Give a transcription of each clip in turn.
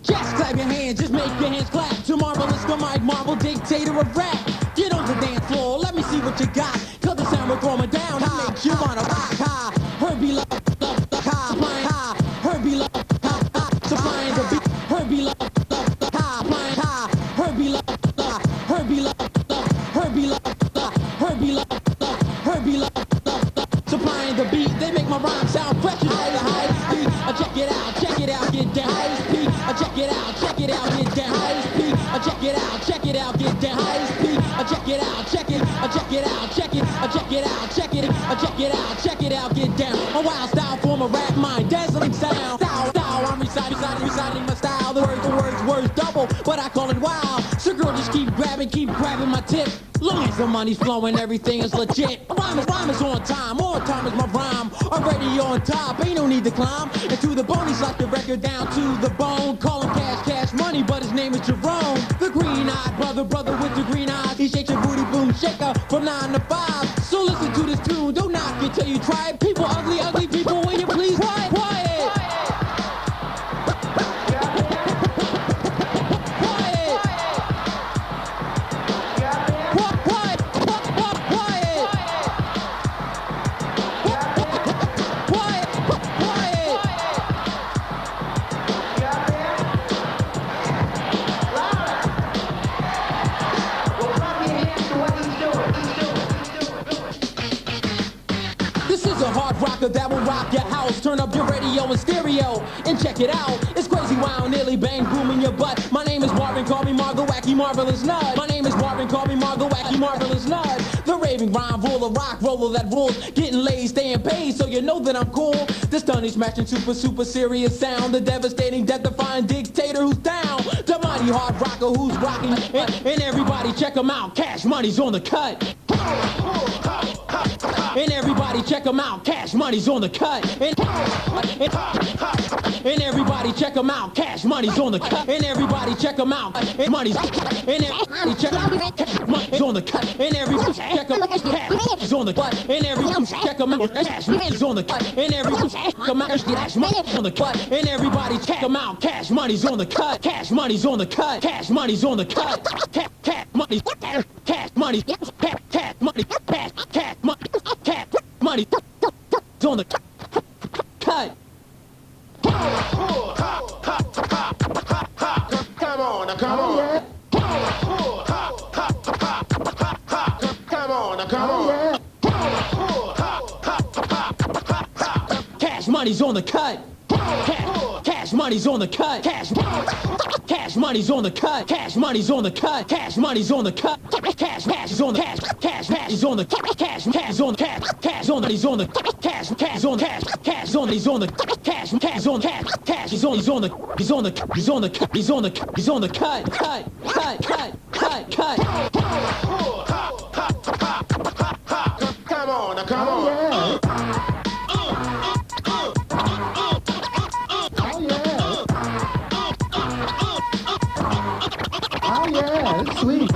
Just clap your hands, just make your hands clap to Marvelous the Mike Marvel, dictator of rap. Get on the dance floor, let me see what you got. Cause the sound will throw me down, it makes you wanna rock high. Herbie love, high, flying high. Herbie love, high, supplying the beat. Herbie love, high, flying high. Herbie love, Herbie love, Herbie love, Herbie love, Herbie love, supplying the beat. They make my rhyme sound fresh and high to high speed. Check it out, get down, high speed. Check it out, get down, high speed. Check it out, get down, high speed. Check it out, check it out, check it out, get down. A wild style form of rap, mind dazzling sound. Style, I'm reciting my style. The words double, but I call it wild. So girl, just keep grabbing my tip. Long as the money's flowing, everything is legit. Rhyme is on time is my rhyme. Already on top, ain't no need to climb. And to the bone, he's like the record down to the bone. Call him Cash Money, but his name is Jerome. The green-eyed brother with the green eyes. He shakes your booty, boom, shaker from 9 to 5. So listen to this tune, don't knock it till you try it. People ugly people, will you please quiet? That will rock your house. Turn up your radio and stereo and check it out. It's crazy, wow, nearly bang, booming your butt. My name is Marvin, call me Margo, wacky, marvelous nut. My name is Marvin, call me Margo, wacky, marvelous nut. The raving rhyme ruler, rock roller that rules. Getting laid, staying paid, so you know that I'm cool. The stunning, smashing, super serious sound. The devastating, death-defying dictator who's down. The mighty hard rocker who's rocking. And everybody check him out. Cash Money's on the cut. And everybody check them out, Cash Money's on the cut. And everybody check them out, Cash Money's on the cut. And everybody check them out, and money's. And everybody check them out, Cash Money's on the cut. And everybody check them out, Cash Money's on the cut. And everybody check them out, Cash Money's on the cut. And everybody check them out, Cash Money's on the cut. And everybody check them out, Cash Money's on the cut. Cash Money's on the cut. Cash Money's on the cut. Cash Money, Cash Money, Cash Money, Cash Money. Money on the cut. Come on. Come on. Cash Money's on the cut. Cash Money's on the cut. Cash Money's on the cut. Cash Money's on the cut. Cash Money's on the cut. Cash is on the cash. Cash is on the cash. Cash on cash. Cash on he's on the cash. Cash on cash. Cash on he's on the cash. Cash on cash. Cash he's on the cut. Cut. Come on. It's sweet.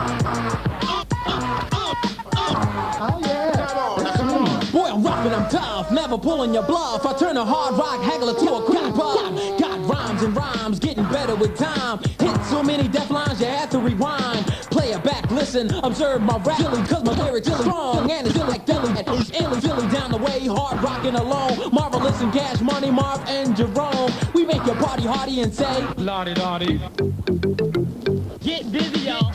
Oh yeah. Boy, I'm rough and I'm tough, never pulling your bluff. I turn a hard rock haggler to a creeper. Got rhymes and rhymes, getting better with time. Hit so many death lines, you have to rewind. Play it back, listen, observe my rap. Cause my lyrics is strong and it's like Philly. It's Philly down the way, hard rocking alone. Marvelous and Cash Money, Marv and Jerome. We make your party hardy and say, Lottie. get busy, y'all.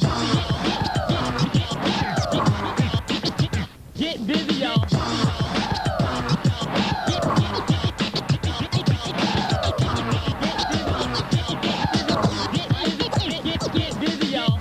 Get busy, y'all. Get busy, y'all.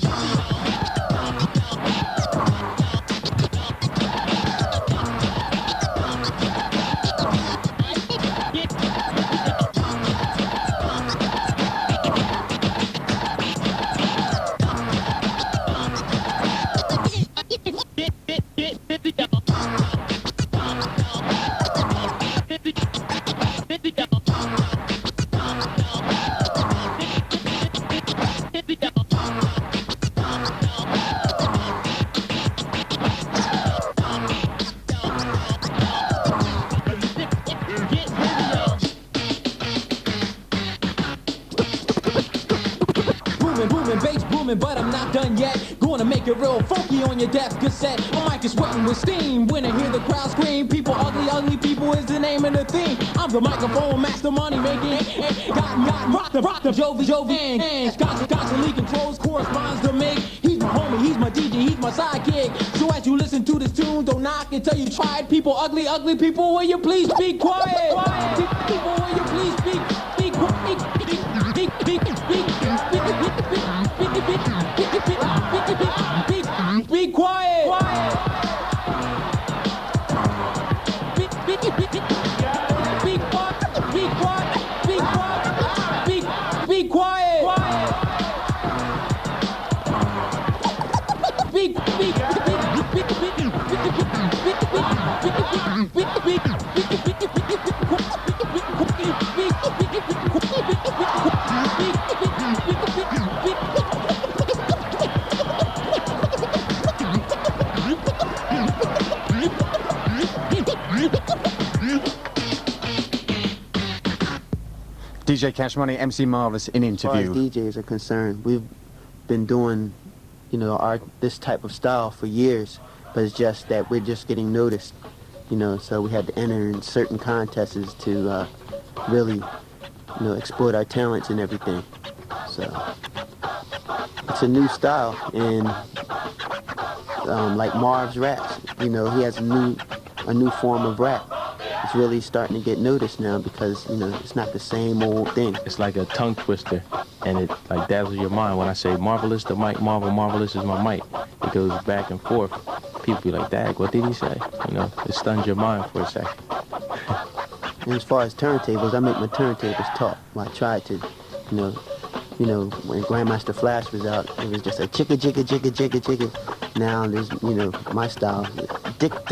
booming, bass booming, but I'm not done yet. Gonna make it real funky on your deaf cassette. My mic is sweating with steam when I hear the crowd scream. People ugly, ugly people is the name of the theme. I'm the microphone master, money making. Rock the Jovi, and constantly controls, corresponds to me. He's my homie, he's my DJ, he's my sidekick. So as you listen to this tune, don't knock until you try it. People ugly, ugly people, will you please be quiet? People, will you please be quiet? Be quiet. Be quiet. DJ Cash Money, MC Marvelous in interview. As far as DJs are concerned, we've been doing, this type of style for years, but it's just that we're just getting noticed, so we had to enter in certain contests to really, exploit our talents and everything. So it's a new style, and like Marv's raps, he has a new form of rap. It's really starting to get noticed now because, it's not the same old thing. It's like a tongue twister, and it like dazzles your mind. When I say Marvelous, the mic, Marvelous is my mic. It goes back and forth. People be like, Dag, what did he say? It stuns your mind for a second. And as far as turntables, I make my turntables talk. Well, I tried to, when Grandmaster Flash was out, it was just a chicka, chicka, chicka, chicka, chicka. Now there's, my style, different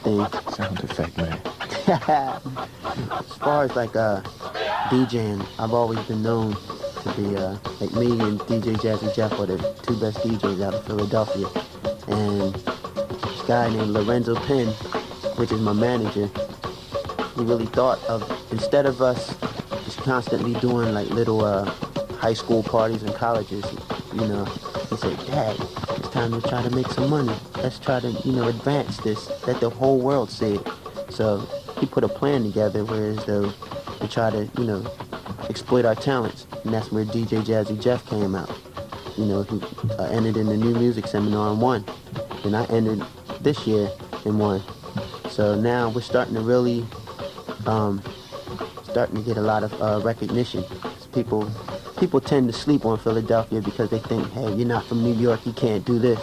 things. Sound effect, man. As far as like DJing, I've always been known to be like me and DJ Jazzy Jeff are the two best DJs out of Philadelphia. And this guy named Lorenzo Penn, which is my manager, he really thought of, instead of us just constantly doing like little high school parties and colleges, he said, Dad, it's time to try to make some money. Let's try to, advance this, let the whole world see it. So he put a plan together whereas though to try to, exploit our talents. And that's where DJ Jazzy Jeff came out. He entered in the new music seminar and won. And I entered this year and won. So now we're starting to really, starting to get a lot of recognition. People tend to sleep on Philadelphia because they think, hey, you're not from New York, you can't do this,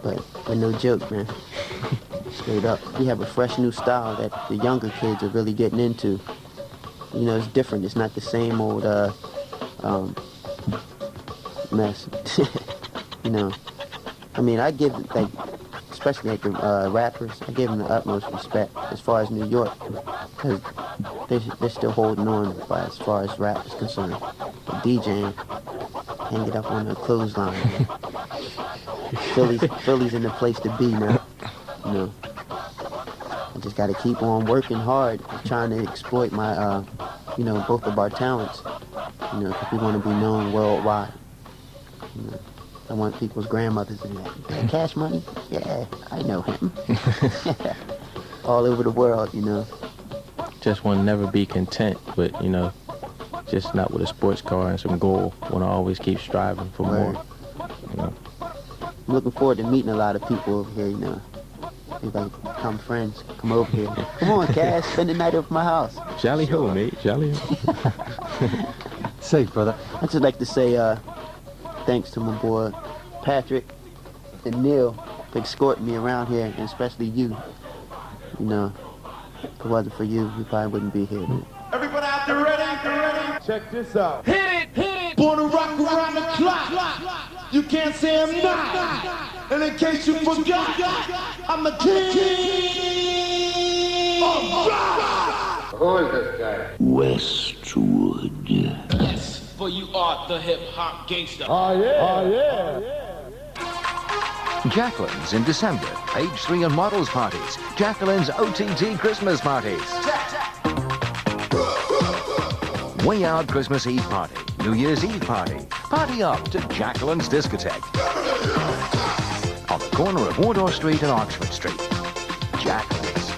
But no joke, man. Straight up. We have a fresh new style that the younger kids are really getting into. It's different. It's not the same old mess. I give, like, especially like the rappers, I give them the utmost respect as far as New York, because they're still holding on as far as rap is concerned. But DJing, hang it up on the clothesline. Philly's in the place to be now. I just got to keep on working hard, trying to exploit my, both of our talents, because we want to be known worldwide. I want people's grandmothers to be like, Cash Money? Yeah, I know him. All over the world, Just want to never be content, but, just not with a sports car and some goal. Want to always keep striving for more. I'm looking forward to meeting a lot of people over here, Everybody become friends, come over here. Come on, Cash, spend the night over my house. Jolly ho, mate, jolly ho. Safe, brother. I'd just like to say thanks to my boy Patrick and Neil for escorting me around here, and especially you. If it wasn't for you, we probably wouldn't be here. Everybody out there ready? Check this out. Hit it! Born to rock around the clock. You can't say I'm not. And in case you forgot, I'm the king of rock. Who is this guy? Westwood. Yes, for you are the hip-hop gangster. Oh, yeah. Jacqueline's in December. Age 3 and models parties. Jacqueline's OTT Christmas parties. Way Out Christmas Eve Party, New Year's Eve Party. Party up to Jacqueline's Discotheque. On the corner of Wardour Street and Oxford Street. Jacqueline's.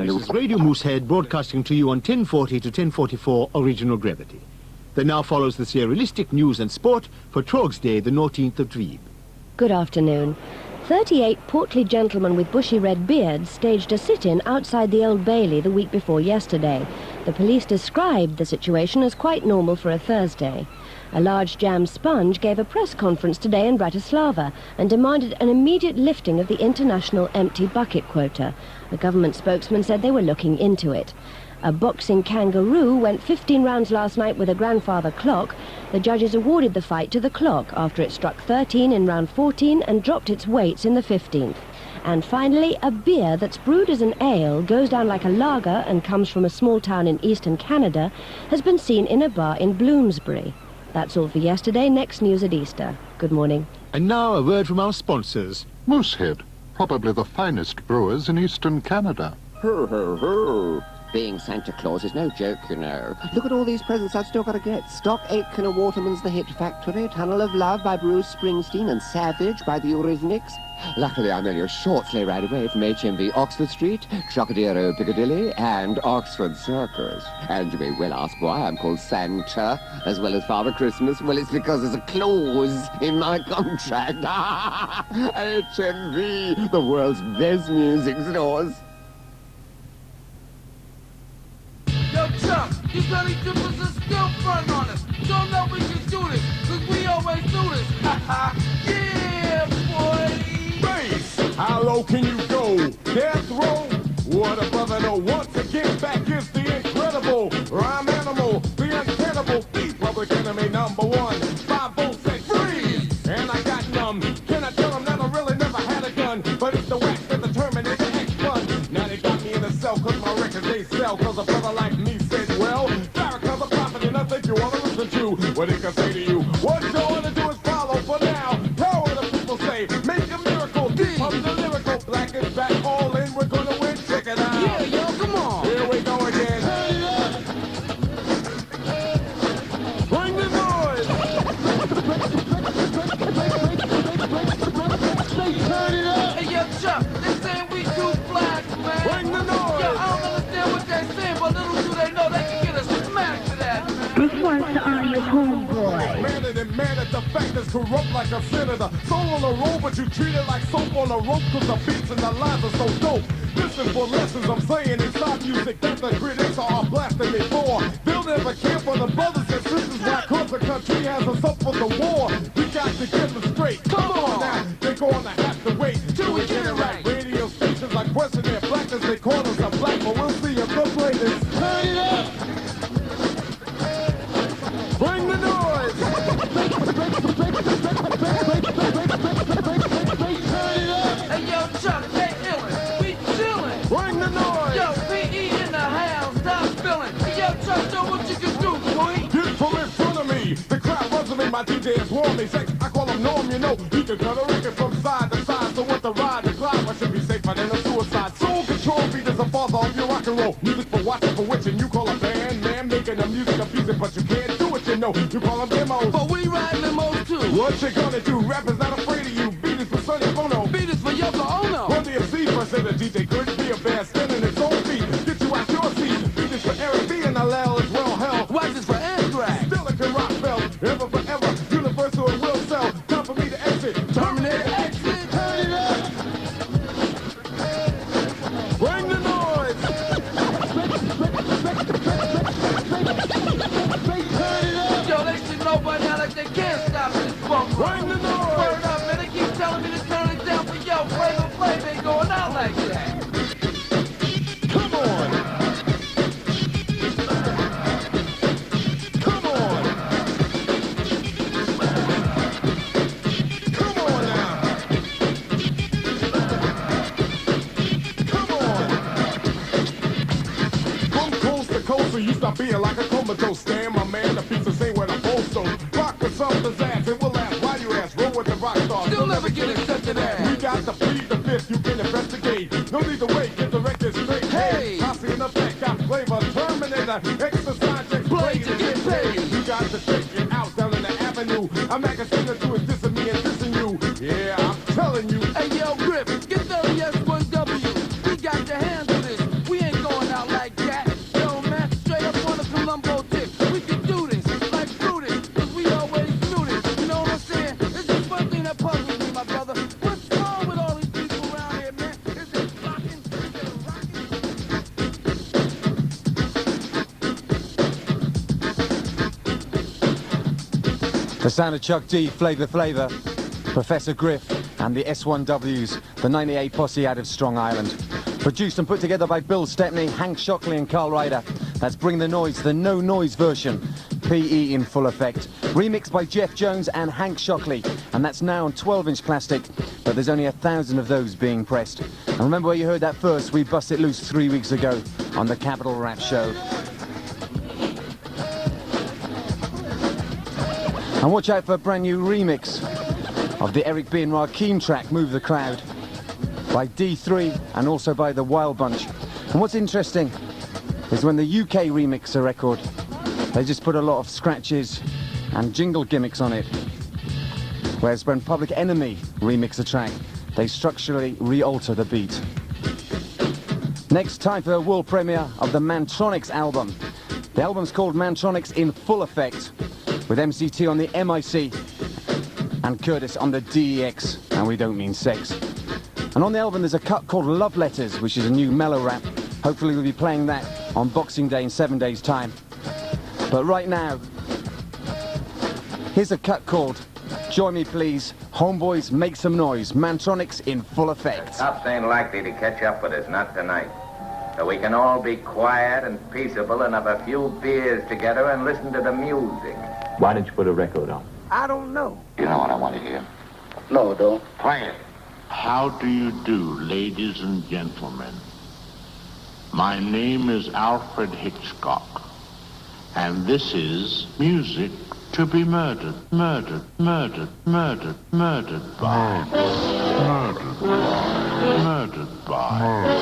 This is Radio Moosehead broadcasting to you on 1040 to 1044 original gravity. There now follows the serialistic news and sport for Trogs Day, the 19th of Dweeb. Good afternoon. 38 portly gentlemen with bushy red beards staged a sit-in outside the Old Bailey the week before yesterday. The police described the situation as quite normal for a Thursday. A large jam sponge gave a press conference today in Bratislava and demanded an immediate lifting of the international empty bucket quota. A government spokesman said they were looking into it. A boxing kangaroo went 15 rounds last night with a grandfather clock. The judges awarded the fight to the clock after it struck 13 in round 14 and dropped its weights in the 15th. And finally, a beer that's brewed as an ale, goes down like a lager and comes from a small town in eastern Canada, has been seen in a bar in Bloomsbury. That's all for yesterday. Next news at Easter. Good morning. And now a word from our sponsors. Moosehead, probably the finest brewers in eastern Canada. Ho, ho, ho. Being Santa Claus is no joke, you know. Look at all these presents I've still got to get. Stock Aitken and Waterman's The Hit Factory, Tunnel of Love by Bruce Springsteen, and Savage by the Eurythmics. Luckily, I'm only a short sleigh ride away from HMV Oxford Street, Trocadero Piccadilly, and Oxford Circus. And you may well ask why I'm called Santa, as well as Father Christmas. Well, it's because there's a clause in my contract. HMV, the world's best music stores. Yo, Chuck, these bloody drippers are still front on us. Don't know we can do this, cause we always do this. Yeah, boy. Bass, how low can you go? Death row? What a brother, no. Once again, back is the incredible rhyme animal, the uncannibal, the public enemy #1. 5 volts say freeze, and I got numb. Can I tell them that I really never had a gun? But it's the wax that the Terminator X1. Now they got me in a cell, cause my records they sell, cause a brother like me said, well, Farrakhan's a prophet, and I think you wanna listen to what he can say to you. What you wanna do is follow for now. Power the people say, make a miracle, deep of the lyrical. Black is back, all in, we're gonna win, check it out. Yeah, yo, come on. Here we go again. Turn it up. Bring the noise. Turn it up. Hey, yo, Chuck, they saying we too black, man. Bring the noise. Yo, I don't understand what they're saying, but little do they know they can get us smacked for that, man. This one's on your homeboy. Man it and man it, the fact is corrupt like a senator. Soul on a roll, but you treat it like soap on a rope, cause the beats and the lines are so dope. Listen for lessons I'm saying inside music that the critics are blasting me for. They'll never care for the brothers and sisters, why cause the country has us up for the war. We got to get them straight. Come on now, they're gonna have to wait till we get it right. Radio stations like question their blackness, they call us a black, but we'll see if they'll play this. Turn it up! Bring the noise! Hey, yo, Chuck, they illin'. We chillin'. Bring the noise! Yo, PE in the house, stop spilling. Hey, yo, Chuck, show what you can do, boy. Get from in front of me. The crowd runs me, my DJ is warm me. Sex, I call him Norm, you know. He can cut a record from side to side. So with the ride, the climb, I should be safer than a suicide. Soul control beat is a father of your rock and roll. Music for watching, for witching. You call a band, man, making the music abusing, but you can't do it, you know. You call them demos. But we ride limos, too. What you gonna do? Rappers not afraid of you. Beat is for Sonny Bono. Beat is for Yoko Ono. Run the MC first, and the DJ couldn't be a band standing its own feet. Get you out your seat. Beat is for Eric B and Allel as well. Hell, Wax is for Anthrax. still it can rock bell. Ever forever, universal it will sell. Time for me to exit. Terminator exit. Turn it up. Bring the noise. Turn it up. Yo, they should know by now that they can't stop this funk. Bring the noise. Word up, man. They keep telling me to turn it down, but yo, Flavor Flav ain't going out like that. Come on. Come on. Come on now. Come on. From coast to coast, so you stop being like a comatose. Stand my man, the pieces ain't where the post so. Rock with something's ass, and we'll ask why you ask. Roll with the rock stars. Still never get accepted as. We got the plead the fifth, you can investigate. No need to wait, get the record straight. Hey! I see an effect, got flavor. better exercise your grades and get paid. You got to check it out down in the avenue. I'm not gonna sing to is dissing me and dissing you. Yeah, I'm telling you. Hey, yo, Grip, get 30S1W. We got to handle this. We ain't going out like that. Yo, man, straight up on a Columbo tip. We can do this, like prudence, cause we always knew this. You know what I'm saying? It's just one thing that puzzles me, my brother. What's wrong with all these people around here, man? Is it rocking? Is it rocking? The sound of Chuck D, Flavor Flavor, Professor Griff, and the S1Ws, the 98 posse out of Strong Island. Produced and put together by Bill Stepney, Hank Shockley and Carl Ryder. That's Bring the Noise, the no noise version, PE in full effect. Remixed by Jeff Jones and Hank Shockley, and that's now on 12-inch plastic, but there's only 1,000 of those being pressed. And remember where you heard that first? We bust it loose 3 weeks ago on the Capital Rap Show. And watch out for a brand new remix of the Eric B. and Rakim track, Move the Crowd, by D3 and also by the Wild Bunch. And what's interesting is when the UK remix a record, they just put a lot of scratches and jingle gimmicks on it. Whereas when Public Enemy remix a track, they structurally re-alter the beat. Next, time for a world premiere of the Mantronix album. The album's called Mantronix in Full Effect, with MCT on the MIC and Curtis on the DEX, and we don't mean sex. And on the album there's a cut called Love Letters, which is a new mellow rap. Hopefully we'll be playing that on Boxing Day in 7 days' time. But right now, here's a cut called Join Me Please, Homeboys Make Some Noise, Mantronix in Full Effect. The cops ain't likely to catch up with us, not tonight. So we can all be quiet and peaceable and have a few beers together and listen to the music. Why didn't you put a record on? I don't know. You know what I want to hear? No, don't. Play it. How do you do, ladies and gentlemen? My name is Alfred Hitchcock, and this is music to be murdered, murdered, murdered, murdered, murdered by. Murdered by. Murdered by.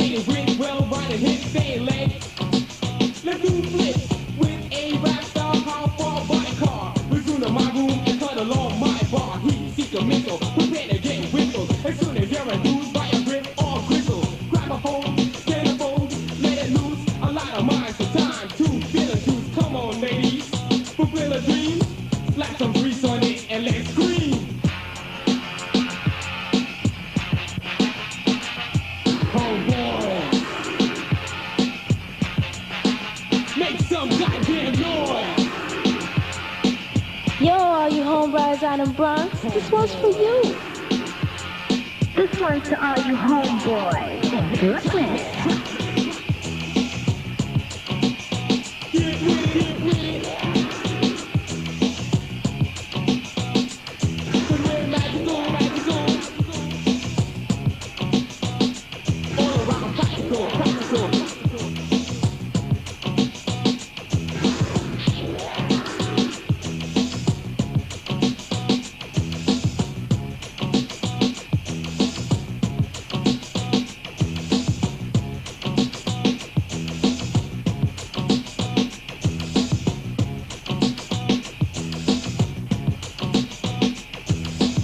Associated with well-riding hits, saying legs. Let's do flips with a rap star, powerful body car. We're soon to my room and cut along my bar. He seek a missile, prepare to get whistles. As soon as you're enthused by a grip or gristle, grab a phone, get a phone, let it loose. A lot of minds for time to feel a juice. Come on, ladies, fulfill a dream. Slap some grease on it and let's scream. Homeboys, make some goddamn noise. Yo, all you homeboys out in Bronx, this one's for you. This one's to all you homeboys in Brooklyn. Get with it, get with it. The red magical, magical. All around practical, practical.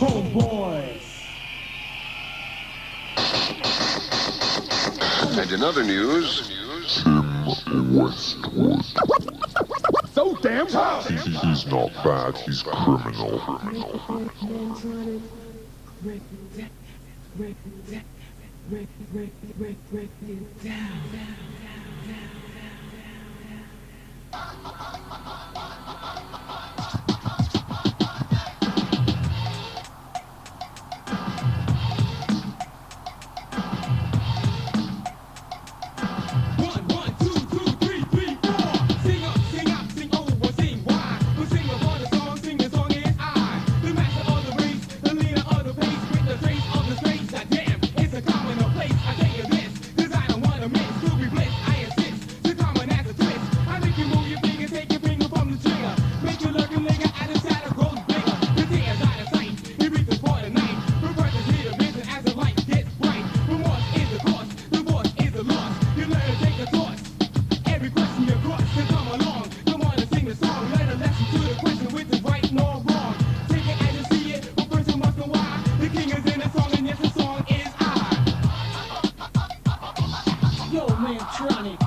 Homeboys. And in other news, Westwood. So damn tough. He's not bad, he's criminal. Yo, Mantronix,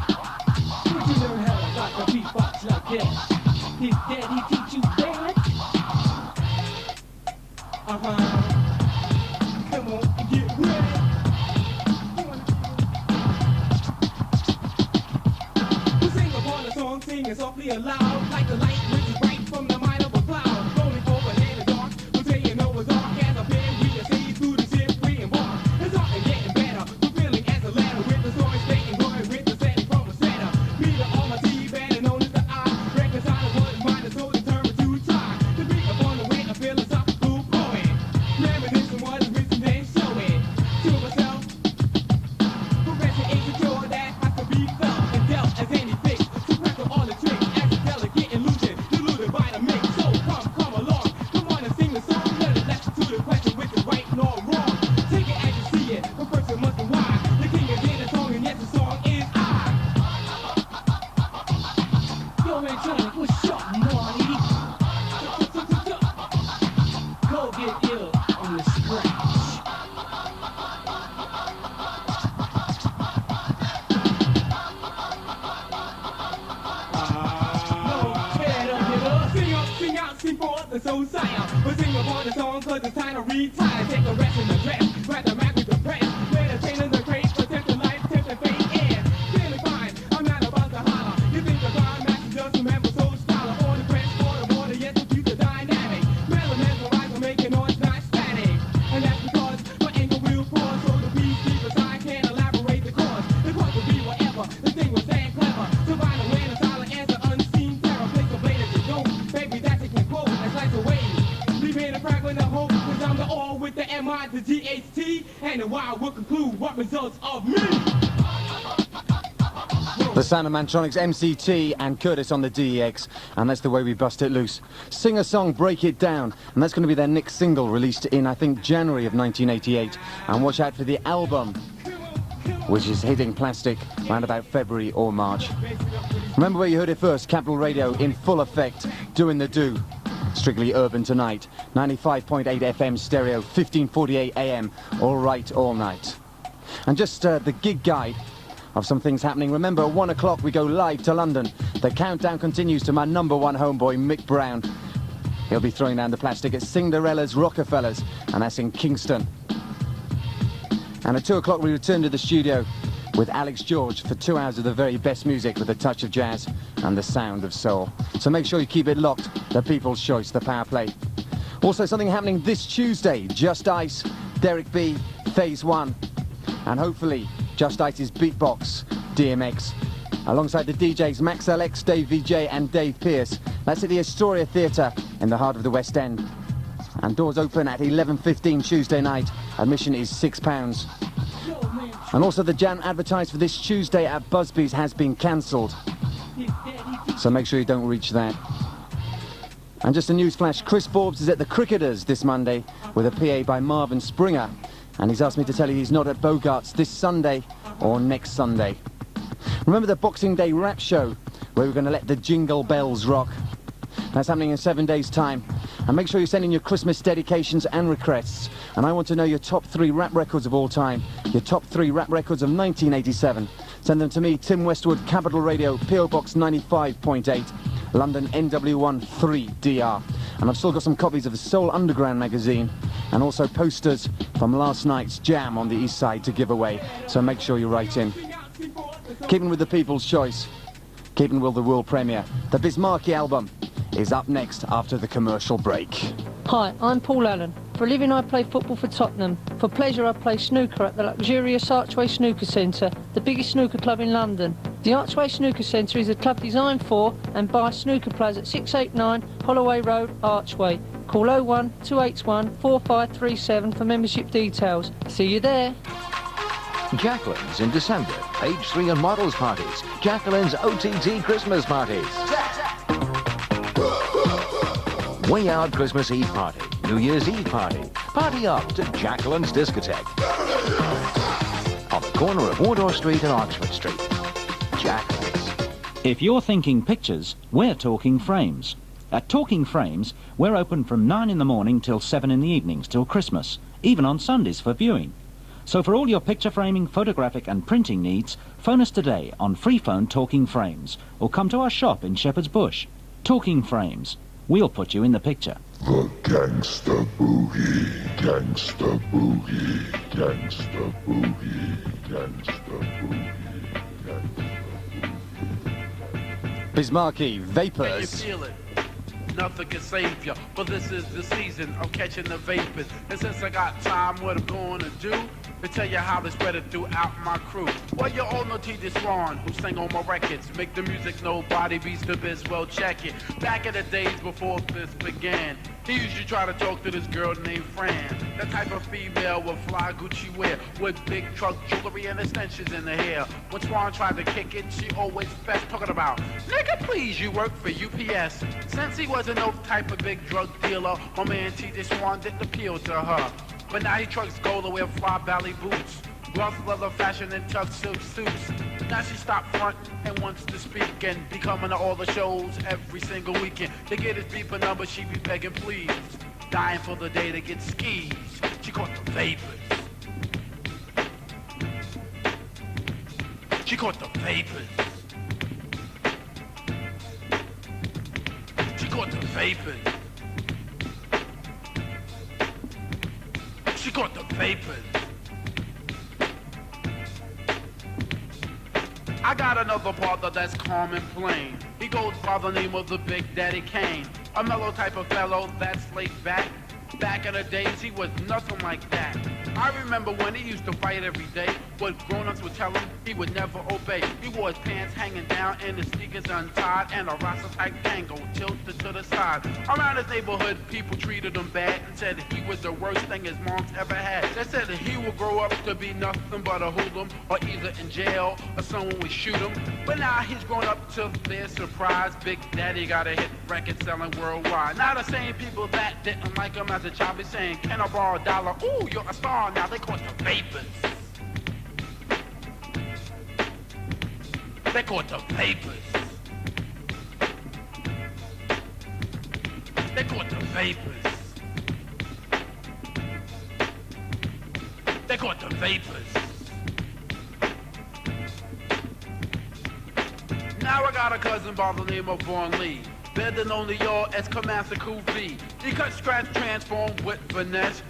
where'd you learn how to rock a beatbox like that? Did Daddy teach you that? Come on, get ready. We sing upon the song, singing softly aloud, like the light which is bright from the mind of a cloud. Rolling over in the dark, we'll say you know it's dark as a pen. We can see through the shit we embark. It's all getting better, we're feeling as a ladder with the story stating going with the setting from a setter. Peter on my T, better known as the I. Reconcile what is mine is so determined to try to be upon the way of philosophical poet. Reminiscing what is written then show it to myself. Progression insecure that has to be felt and dealt as any fix. To practice all the tricks as a delicate illusion, diluted by the mix. So come along, come on and sing the song. Let it listen to the question with the right nor wrong. Take it as you see it, but first you must know why. The king is in the song and yes the song is I. Yo Mantronix, what's up, Marty? Go get ill on the scratch. Sing out, sing forth the soul sire. But sing upon the song cause it's time to retire. Take a rest in the dress, grab the Mac with the press. Meditate in the crate, protect the life, tip the fate, and feeling fine, I'm not about to holler. You think the grind master just remember soul scholar. On the press, for the water, yes, the future dynamic. Melamins arise and making noise, not static. And that's because my anger will pause. So the beat deep aside can't elaborate the cause. The cause will be whatever, the thing was saying clever. Survive the way, the silent answer, unseen terror. Place the blade as you go, baby, that's it can quote. That's like the way. Leaving a crack with the hope, cause I'm the all with the MI, the GHT, and the Y will conclude what results of me. The sound of Mantronix, MCT and Curtis on the DEX, and that's the way we bust it loose. Sing a song, break it down, and that's going to be their next single released in, I think, January of 1988. And watch out for the album. which is hitting plastic around about February or March. Remember where you heard it first, Capital Radio in full effect, doing the do. Strictly urban tonight, 95.8 FM stereo, 1548 AM, all right all night. And just the gig guide of some things happening. Remember, at 1 o'clock we go live to London. The countdown continues to my #1 homeboy, Mick Brown. He'll be throwing down the plastic at Cinderella's Rockefellers, and that's in Kingston. And at 2 o'clock we return to the studio with Alex George for 2 hours of the very best music with a touch of jazz and the sound of soul. So make sure you keep it locked, the People's Choice, the Power Play. Also something happening this Tuesday, Just Ice, Derek B, Phase 1, and hopefully Just Ice's Beatbox, DMX, alongside the DJs Max LX, Dave VJ and Dave Pierce. That's at the Astoria Theatre in the heart of the West End. And doors open at 11:15 Tuesday night. Admission is £6. And also the jam advertised for this Tuesday at Busby's has been cancelled. So make sure you don't reach that. And just a news flash, Chris Forbes is at the Cricketers this Monday with a PA by Marvin Springer. And he's asked me to tell you he's not at Bogart's this Sunday or next Sunday. Remember the Boxing Day rap show where we're going to let the jingle bells rock? That's happening in 7 days' time. And make sure you send in your Christmas dedications and requests. And I want to know your top 3 rap records of all time. Your top 3 rap records of 1987. Send them to me, Tim Westwood, Capital Radio, PO Box 95.8, London NW1 3DR. And I've still got some copies of the Soul Underground magazine and also posters from last night's jam on the East Side to give away. So make sure you write in. Keeping with the People's Choice, keeping with the world premiere, the Biz Markie album is up next after the commercial break. Hi, I'm Paul Allen. For a living I play football for Tottenham. For pleasure I play snooker at the luxurious Archway Snooker Centre, the biggest snooker club in London. The Archway Snooker Centre is a club designed for and by snooker players at 689 Holloway Road, Archway. Call 01 281 4537 for membership details. See you there. Jacqueline's in December. Page 3 on models parties. Jacqueline's OTT Christmas parties. Way Out Christmas Eve party. New Year's Eve party. Party up to Jacqueline's Discotheque. On the corner of Wardour Street and Oxford Street. Jacqueline's. If you're thinking pictures, we're talking frames. At Talking Frames, we're open from 9 in the morning till 7 in the evenings till Christmas, even on Sundays for viewing. So for all your picture framing, photographic and printing needs, phone us today on free phone Talking Frames or come to our shop in Shepherd's Bush. Talking Frames. We'll put you in the picture. The Gangsta Boogie, Gangsta Boogie, Gangsta Boogie, Gangsta Boogie, Gangsta Boogie. Biz Markie, Vapors. Can you feel it? Nothing can save you, but this is the season of catching the vapors. And since I got time, what I'm going to do to tell you how to spread it throughout my crew. Well, you all know T.J. Swan, who sang on my records. Make the music nobody beats the Biz, well check it. Back in the days before this began, he used to try to talk to this girl named Fran. The type of female with fly Gucci wear, with big truck jewelry and extensions in the hair. When Swan tried to kick it, she always fessed, talking about, nigga, please, you work for UPS. Since he wasn't no type of big drug dealer, my man T.J. Swan didn't appeal to her. But now he trucks gold and wear fly valley boots, gloss leather fashion and tuck silk suits. Now she stopped fronting and wants to speak and be coming to all the shows every single weekend. To get his beeper number, she be begging please, dying for the day to get skis. She caught the vapors. She caught the vapors. She caught the vapors. She caught the vapors. I got another partner that's calm and plain. He goes by the name of the Big Daddy Kane. A mellow type of fellow that's laid back. Back in the days, he was nothing like that. I remember when he used to fight every day. What grown-ups would tell him, he would never obey. He wore his pants hanging down and his sneakers untied and a Rasta-type tango tilted to the side. Around his neighborhood, people treated him bad and said he was the worst thing his mom's ever had. They said that he would grow up to be nothing but a hoodlum, or either in jail or someone would shoot him. But now he's grown up to their surprise. Big Daddy got a hit record selling worldwide. Now the same people that didn't like him as a child be saying, can I borrow $1? Ooh, you're a star now. They caught the vapors. They caught the vapors. They caught the vapors. They caught the vapors. Now I got a cousin by the name of Vaughn Lee, better known to y'all as Commander Cool V. He cut, scratch, transform with finesse,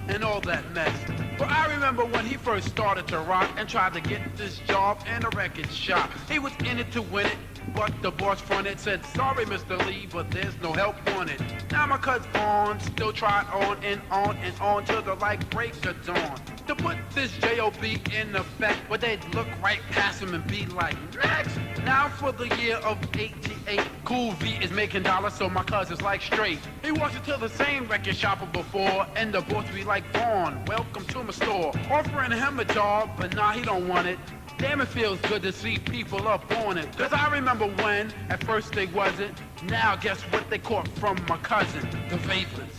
and all that mess. But I remember when he first started to rock and tried to get this job in a record shop. He was in it to win it, but the boss fronted, said, sorry, Mr. Lee, but there's no help wanted. Now my cousin Vaughn still tried on and on and on till the like break of dawn to put this J.O.B. in effect, but they'd look right past him and be like, next! Now for the year of 88, Cool V is making dollars, so my cousin's like straight. He walks into the same record shop of before, and the boss be like, Vaughn, welcome to my store. Offering him a job, but nah, he don't want it. Damn, it feels good to see people up on it. Cause I remember when, at first they wasn't. Now guess what they caught from my cousin? The vapors.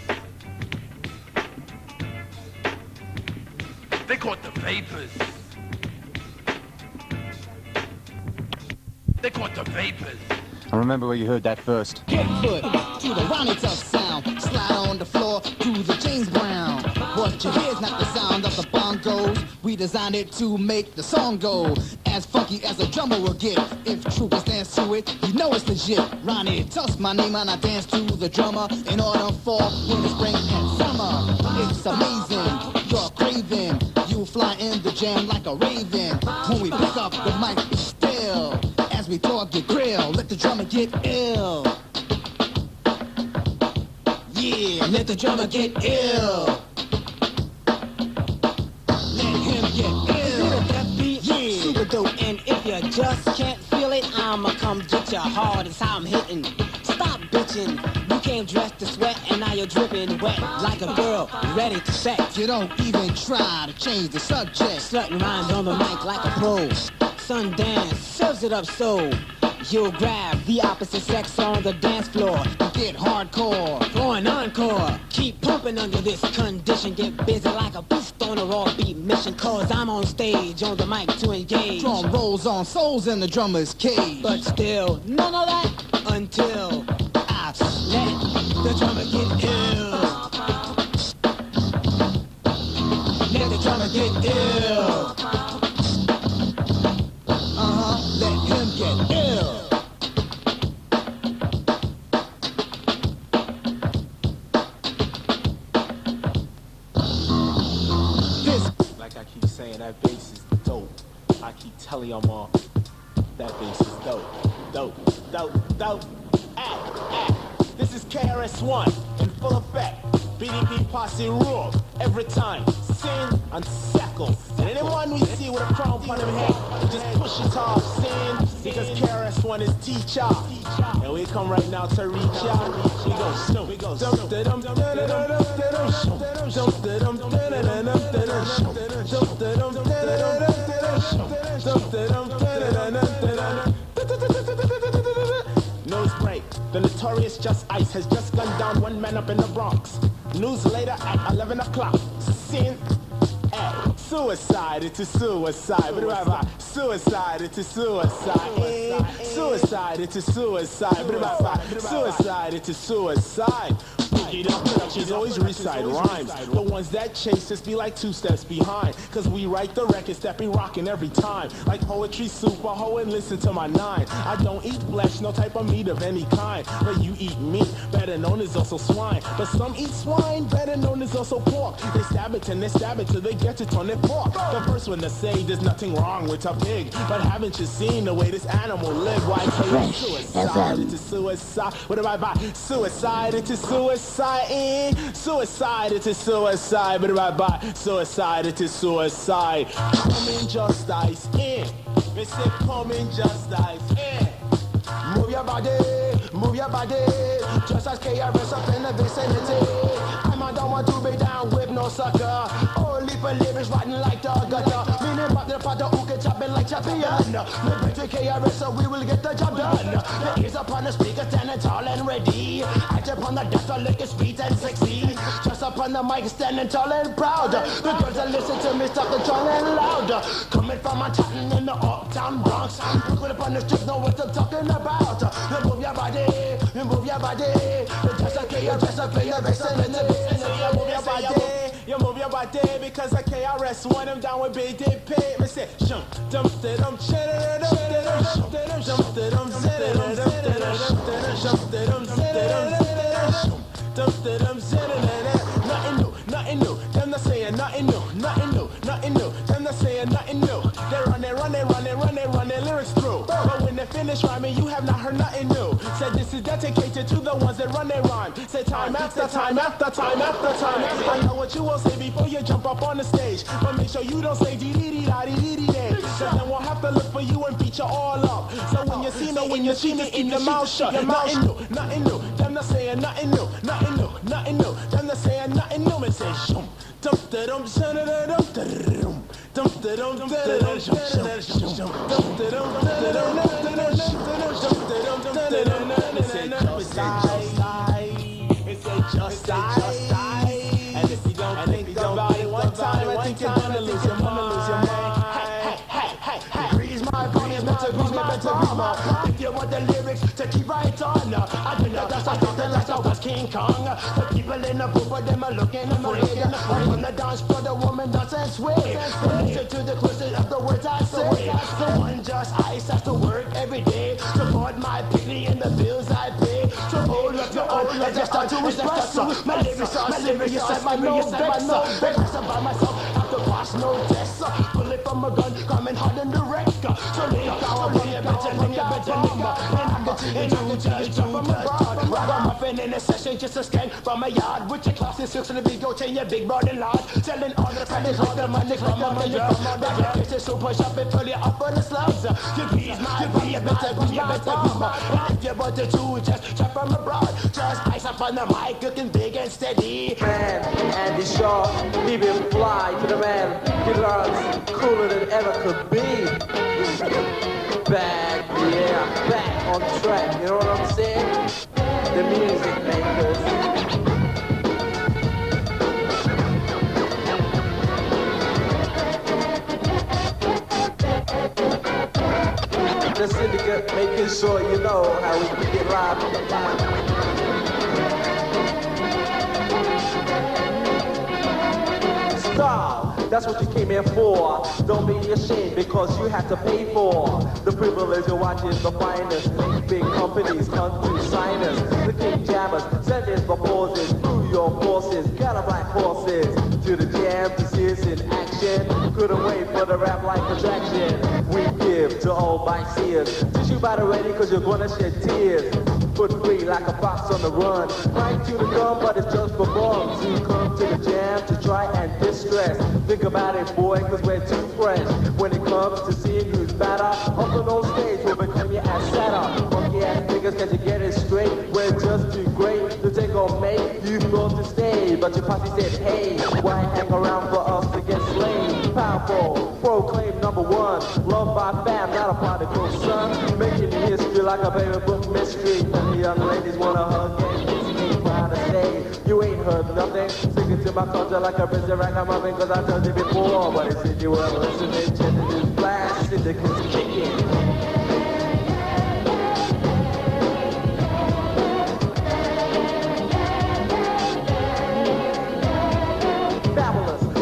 They caught the vapors. They caught the vapors. I remember where you heard that first. Get foot to the Ronnie Tough sound. Slide on the floor to the James Brown. What you hear's not the sound of the bongos. We designed it to make the song go as funky as a drummer will get. If troopers dance to it, you know it's legit. Ronnie Tuff's my name and I dance to the drummer in autumn, fall, winter, spring, and summer. It's amazing, you're craving. You fly in the jam like a raven. When we pick up the mic, it's still. As we talk the grill, let the drummer get ill. Yeah, let the drummer get ill. Let him get ill. That beat, yeah, super dope. And if you just can't feel it, I'ma come get you hard. It's how I'm hitting. Stop bitching. You came dressed to sweat, and now you're dripping wet like a girl ready to sex. You don't even try to change the subject. Strutting rhymes on the mic like a pro. Sundance serves it up so you'll grab the opposite sex on the dance floor and get hardcore for an encore. Keep pumping under this condition. Get busy like a beast on a raw beat mission. Cause I'm on stage on the mic to engage. Drum rolls on souls in the drummer's cage. But still, none of that until I let the drummer get ill. Let the drummer get ill. Let him get ill. Like I keep saying, that bass is dope. I keep telling y'all, that bass is dope. Dope, dope, dope. This is KRS-One in full effect. BDP posse rule every time. Sin and shackle. And anyone we see with a crown on him head, we just push it off. Sin, because KRS-One is teacher. And we come right now to reach out. We go Snoop. We go Snoop. Nose break. The notorious Just Ice has just gunned down one man up in the Bronx. News later at 11 o'clock. Sin. Suicide, it's a suicide. Suicide, it's a suicide. Suicide, it's a suicide. Suicide, it's a suicide. Boogie Down Productions always recite rhymes. The ones that chase us be like 2 steps behind. Cause we write the records that be rocking every time. Like poetry super ho and listen to my 9. I don't eat flesh, no type of meat of any kind. But you eat meat, better known as also swine. But some eat swine, better known as also pork. They stab it and they stab it till they get it on their fork. The first one to say there's nothing wrong with a pig. But haven't you seen the way this animal live? Why call it suicide? It's a suicide. What do I buy? Suicide, it's a suicide. Suicide, it's a suicide. What do I buy? Suicide, it's a suicide. Coming justice in. They say coming justice in. Move your body, just as KRS up in the vicinity. I don't want to be down with no sucker. Only for lyrics riding like the gutter. him up there for the hookah chopping like champion. The Patrick KRS, so we will get the job done. The ears upon the speaker, standing tall and ready. Act upon the desk, lick his feet and sexy. Just upon the mic, standing tall and proud. The girls that listen to me stop the strong and loud. Coming from Manhattan in the uptown Bronx. People up on the street know what I'm talking about. You move your body, you move your body. Just a KRS, play your vessel in the business. You move your body. You move your body because I KRS-One, I'm down with BDP. Me say, jump, dum, dum, nothing new. Them not saying nothing new, nothing new, nothing new. Them not saying nothing new. They run their lyrics through. But when they finish rhyming, you have not heard nothing new. Said this is dedicated to the ones that run their rhyme. Say time after time after time after time. I know what you will say before you jump up on the stage, but make sure you don't say dee dee dee da dee dee dee day. So then we'll have to look for you and beat you all up. So when you see me in the mouth shut, nothing new, nothing new. Them not saying nothing new, nothing new, nothing new. Them not saying nothing new. Me say shum, dum da dum da dum da dum. Dum da dum da dum shum shum shum. Dum da dum da dum da dum shum dum da dum da dum. It's just die. And if you don't think about it one time, I think you're gonna lose your mind. Grease my body, better grease my palm. If you want the lyrics to keep right on, I do not dance something like I was King Kong. The people in the booth for them are looking afraid. On the dance floor, the woman dance and sway. Listen to the question of the words I say. The one just ice has to work every day. Support my piggy and the bills I pay. So hold up your own, I just start to express. My lyrics are serious, I no vex. I'm by myself, have to pass no test. Bullet from a gun, coming hard and direct. So lay down, you better number. And I continue to jump from abroad. Ragamuffin in a session, just a scan from my yard. With your classes, six in the big goat and your big bird and large. Selling all the credits, all the money from on the drum. Back your faces, so push up and pull you up on the slums. You bees my body, you better be my. If you want to just jump from abroad. Just ice up on the mic, looking big and steady. Man, Andy Shaw, leave him fly to the man. He learns cooler than ever could be. Back, yeah, back on track, you know what I'm saying? The music makers. The syndicate making sure you know how we can get live on the line. Stop, that's what you came here for. Don't be ashamed because you have to pay for the privilege of watching the finest. Big companies come to sign us. The king jammers, send in proposals through your forces. Gotta black horses to the jam to see us in action. Couldn't wait for the rap like attraction. We give to all bystanders. Tissue by the ready cause you're gonna shed tears. Put free like a fox on the run. Right to the gun, but it's just for bums who come to the jam to try and distress. Think about it, boy, cause we're too fresh. When it comes to seeing who's better, up on those stage we'll become your ass setter. Funky ass niggas, can't you get it straight? We're just too great to take or make. You thought to stay, but your posse said, hey, why hang around for us to get slain? Powerful, proclaim number one. Loved by fam, not a prodigal son. Making history like a baby book mystery. And the young ladies wanna hug and kiss me. Proud to say, you ain't heard nothing. Singing to my culture like a busy ragamuffin. Cause I told you before, but it's if you were listening to this blast, syndicate's kicking.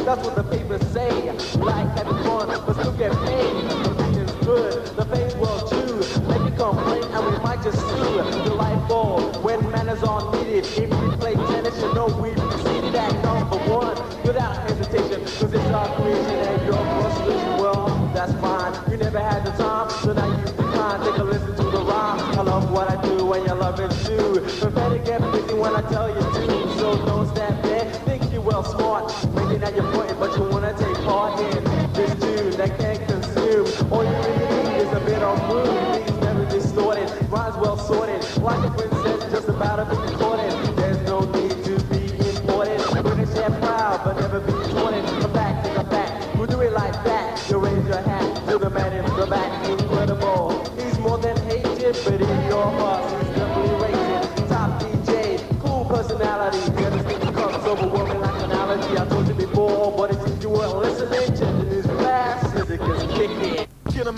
That's what the papers say. Like having fun, but still get paid. The feeling's good, the fame's well too. Make a complaint and we might just sue. Delightful when manners are needed. If we play tennis, you know we've succeeded at number one without hesitation. Cause it's our creation and your frustration. Well, that's fine. You never had the time, so now you decline. Take a listen to the rhyme. I love what I do and you love it too. But better get busy when I tell you to. So don't stand there, think you well smart. At your point, but you wanna take part in this tune that can't consume. All you really need is a bit of room. Things never distorted, rhymes well sorted. Like a princess, just about to be courted. There's no need to be imported. British and proud, but never be taunted. A fact is a fact. We'll do it like that. You're ready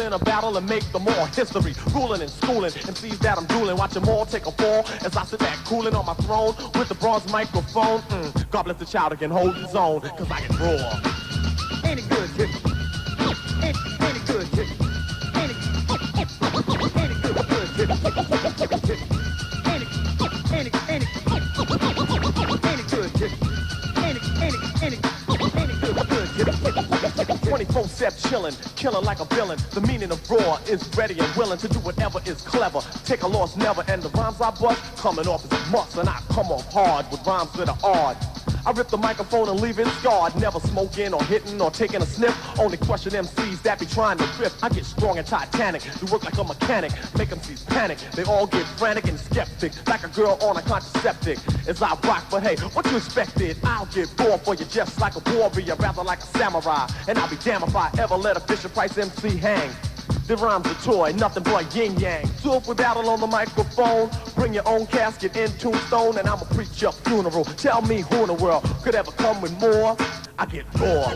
in a battle and make them all history. Ruling and schooling, MCs that I'm dueling. Watch them all take a fall as I sit back cooling on my throne with the bronze microphone. God bless the child that can hold his own, cause I can roar. Any good hit. Any good hit. Any good hit. Any good hit. Any good hit. 24/7 chillin', killin' like a villain. The meaning of raw is ready and willing to do whatever is clever. Take a loss never, and the rhymes I bust coming off as a must, and I come off hard with rhymes that are odd. I rip the microphone and leave it scarred. Never smoking or hitting or taking a sniff. Only question MCs that be trying to grip. I get strong and titanic. Do work like a mechanic. Make MCs panic. They all get frantic and skeptic. Like a girl on a contraceptic. As I rock, but hey, what you expected? I'll get raw for you just like a warrior. Rather like a samurai. And I'll be damned if I ever let a Fisher Price MC hang. The rhyme's a toy, nothing but yin-yang. So if we battle on the microphone, bring your own casket in tombstone, and I'ma preach your funeral. Tell me who in the world could ever come with more. I get more.